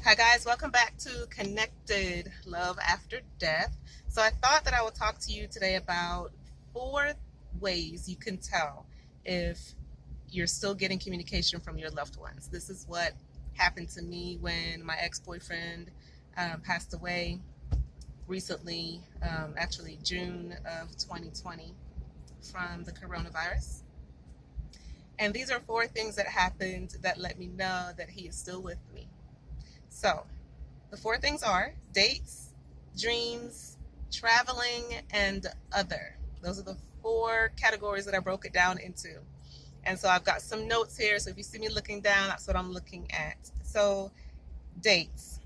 Hi guys, welcome back to Connected Love After Death. So I thought that I would talk to you today about 4 ways you can tell if you're still getting communication from your loved ones. This is what happened to me when my ex-boyfriend passed away recently, actually June of 2020 from the coronavirus. And these are 4 things that happened that let me know that he is still with me. So, the 4 things are dates, dreams, traveling, and other. Those are the 4 categories that I broke it down into. And so I've got some notes here. So if you see me looking down, that's what I'm looking at. So, dates.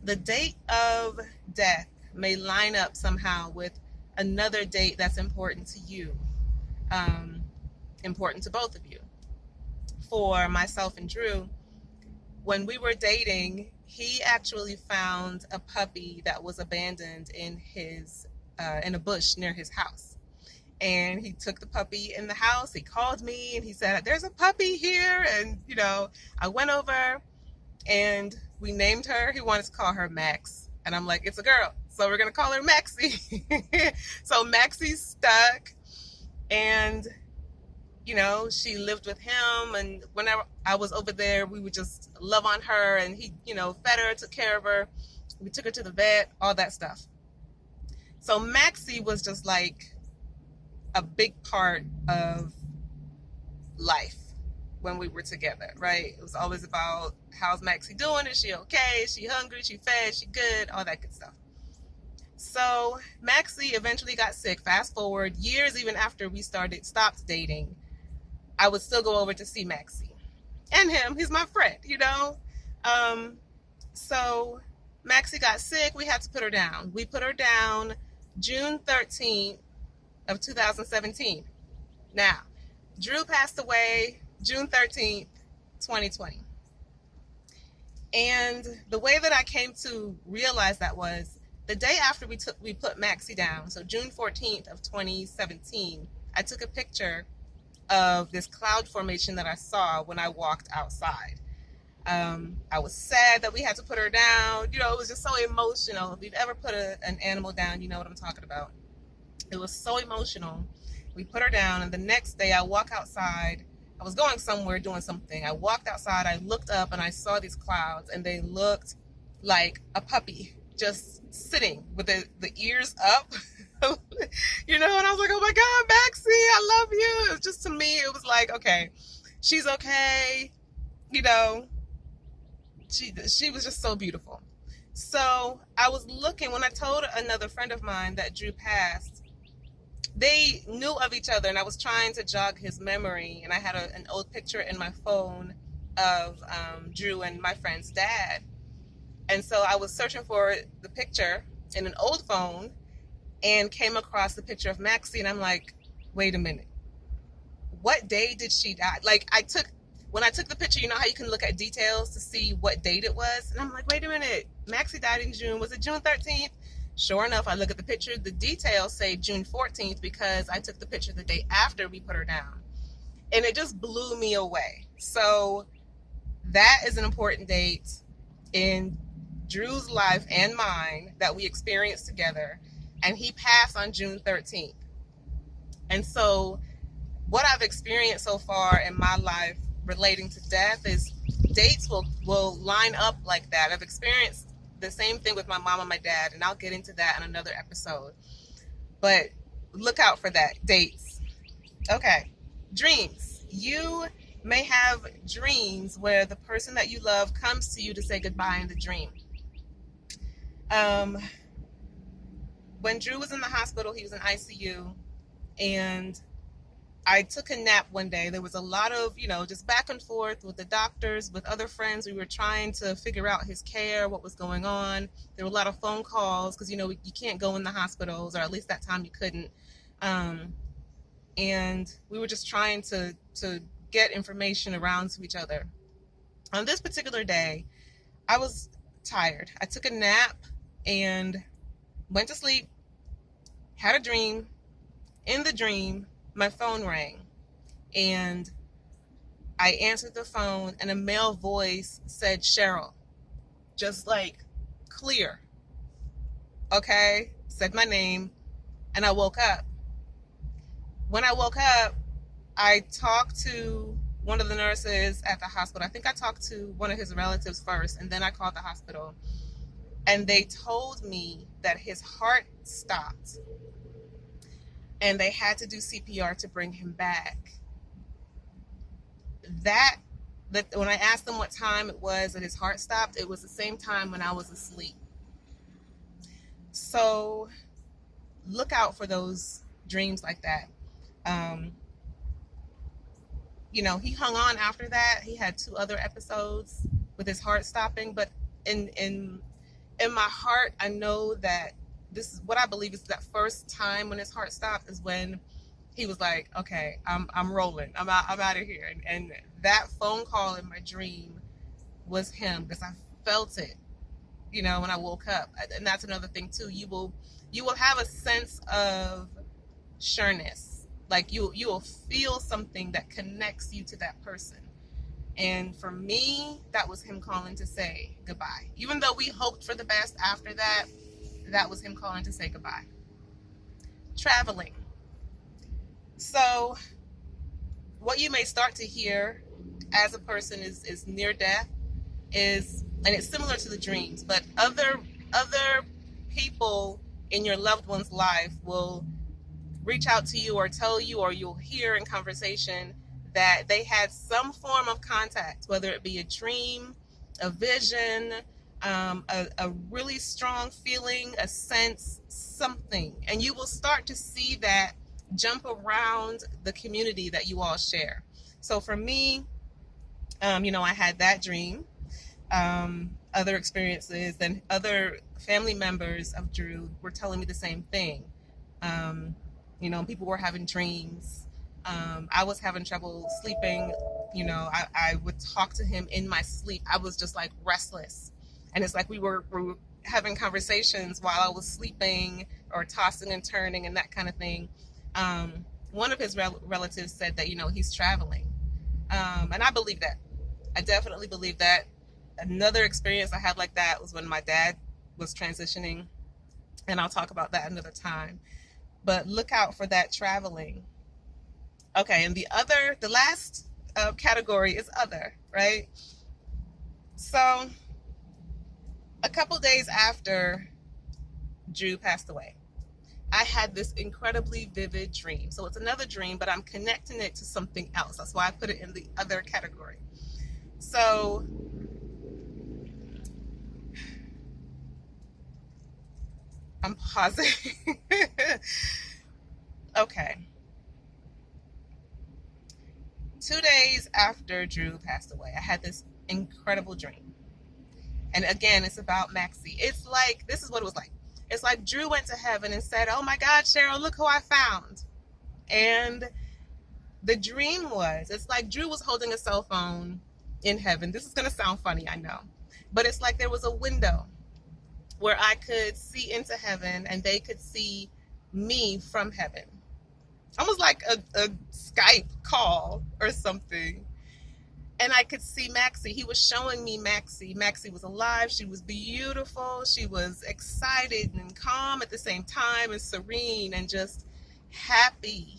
The date of death may line up somehow with another date that's important to you, important to both of you. For myself and Drew, when we were dating, he actually found a puppy that was abandoned in a bush near his house. And he took the puppy in the house. He called me and he said, "There's a puppy here." And I went over and we named her. He wanted to call her Max, and I'm like, "It's a girl, so we're gonna call her Maxie." So Maxie stuck, and she lived with him, and whenever I was over there, we would just love on her, and he, fed her, took care of her. We took her to the vet, all that stuff. So Maxie was just like a big part of life when we were together, right? It was always about, how's Maxie doing? Is she okay? Is she hungry? Is she fed? Is she good? All that good stuff. So Maxie eventually got sick. Fast forward years, even after we stopped dating, I would still go over to see Maxie and him. He's my friend. So Maxie got sick. We had to put her down. We put her down June 13th of 2017. Now, Drew passed away June 13th, 2020. And the way that I came to realize that was the day after we put Maxie down. So June 14th of 2017, I took a picture of this cloud formation that I saw when I walked outside. I was sad that we had to put her down. It was just so emotional. If you've ever put an animal down, you know what I'm talking about. It was so emotional. We put her down, and the next day I walk outside. I was going somewhere doing something. I walked outside, I looked up, and I saw these clouds, and they looked like a puppy just sitting with the ears up. And I was like, "Oh my God, Maxie, I love you." It was just, to me, it was like, okay, she's okay. She was just so beautiful. So I was looking, when I told another friend of mine that Drew passed, they knew of each other, and I was trying to jog his memory, and I had an old picture in my phone of Drew and my friend's dad. And so I was searching for the picture in an old phone and came across the picture of Maxie, and I'm like, wait a minute, what day did she die? Like, when I took the picture, how you can look at details to see what date it was, and I'm like, wait a minute, Maxie died in June. Was it June 13th? Sure enough, I look at the picture, the details say June 14th because I took the picture the day after we put her down. And it just blew me away. So that is an important date in Drew's life and mine that we experienced together. And he passed on June 13th. And so what I've experienced so far in my life relating to death is dates will line up like that. I've experienced the same thing with my mom and my dad, and I'll get into that in another episode. But look out for that, dates. Okay, dreams. You may have dreams where the person that you love comes to you to say goodbye in the dream. When Drew was in the hospital, he was in ICU, and I took a nap one day. There was a lot of, just back and forth with the doctors, with other friends. We were trying to figure out his care, what was going on. There were a lot of phone calls because, you can't go in the hospitals, or at least that time you couldn't. And we were just trying to get information around to each other. On this particular day, I was tired. I took a nap and went to sleep, had a dream. In the dream, my phone rang, and I answered the phone, and a male voice said, "Cheryl." just like clear. Okay, said my name, and I woke up. When I woke up, I talked to one of the nurses at the hospital. I think I talked to one of his relatives first, and then I called the hospital. And they told me that his heart stopped, and they had to do CPR to bring him back. That when I asked them what time it was that his heart stopped, it was the same time when I was asleep. So look out for those dreams like that. He hung on after that. He had 2 other episodes with his heart stopping, but in my heart, I know that this is what I believe is that first time when his heart stopped is when he was like, okay, I'm rolling. I'm out of here. And that phone call in my dream was him, because I felt it, when I woke up. And that's another thing too. You will have a sense of sureness. Like you will feel something that connects you to that person. And for me, that was him calling to say goodbye. Even though we hoped for the best after that, that was him calling to say goodbye. Traveling. So what you may start to hear as a person is near death and it's similar to the dreams, but other people in your loved one's life will reach out to you or tell you, or you'll hear in conversation that they had some form of contact, whether it be a dream, a vision, a really strong feeling, a sense, something. And you will start to see that jump around the community that you all share. So for me, I had that dream, other experiences, and other family members of Drew were telling me the same thing. People were having dreams. I was having trouble sleeping. I would talk to him in my sleep. I was just like restless. And it's like we were having conversations while I was sleeping, or tossing and turning and that kind of thing. One of his relatives said that, he's traveling. And I believe that. I definitely believe that. Another experience I had like that was when my dad was transitioning. And I'll talk about that another time. But look out for that traveling. Okay, and the last category is other, right? So a couple days after Drew passed away, I had this incredibly vivid dream. So it's another dream, but I'm connecting it to something else. That's why I put it in the other category. So I'm pausing. Okay. 2 days after Drew passed away, I had this incredible dream. And again, it's about Maxie. It's like, this is what it was like. It's like Drew went to heaven and said, oh my God, Cheryl, look who I found. And the dream was, it's like Drew was holding a cell phone in heaven. This is going to sound funny, I know. But it's like there was a window where I could see into heaven and they could see me from heaven. Almost like a Skype call or something. And I could see Maxie. He was showing me Maxie. Maxie was alive. She was beautiful. She was excited and calm at the same time, and serene and just happy.